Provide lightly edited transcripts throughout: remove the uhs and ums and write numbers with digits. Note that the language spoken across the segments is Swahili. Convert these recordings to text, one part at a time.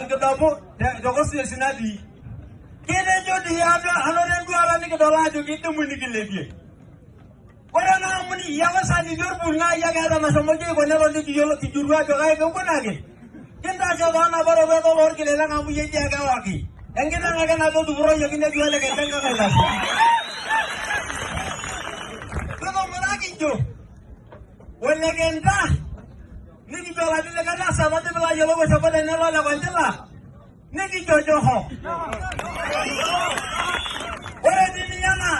kedamu dokosi sinadi kene jodi ano rendu ala ni kedola jo gitu muni kilegi ora na muni yawa sani dorbul na yaga da masomoje ko ne rondi ki yolo ki jurwa jo kay ko nage kinda jo bana baro be ko or kile na mu ye jaga waki engina naga na do duro yo kine juale ke tenga kala ko maraki jo wala genda niki jola dile kada sabate bela yolo ko sabate ne la kwantela niki jojo ho ore diniana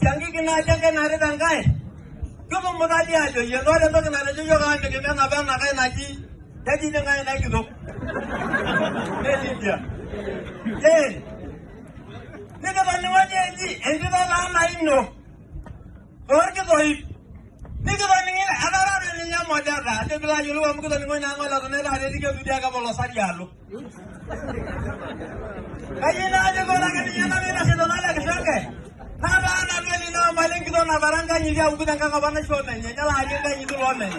jangi kina jange nare dangai ko mo dadi ajo ye no re to kina re jo ga ke na ba na kai na ji jadi dangai na ki do ne libya nika ba no je ji endi ba la na inno or ke doi nika ba ni adara ni nya mo da da de bela yolo am ko ni ngo na ngo la ne la de ke du dia ka bolo sari yalo kayina aja ko na ke ni na ni na se do na la ke sanke na ba na be ni no malen ki do na baranga ni dia ugu danga ka ba na show men nya la aja ga ni do lo men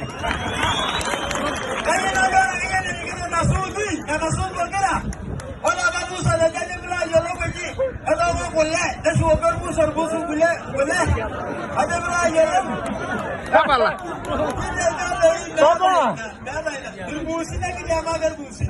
kayina do na ke ni ki do na sudi na sudi ko kala ola ba tu sa de ni bela yolo ko ji ado ko ko le de su ko bu sor bu su gule gule ade bela yolo Kapala. Todo. Nada, nada. Gerbusi na ki dia ma gerbusi.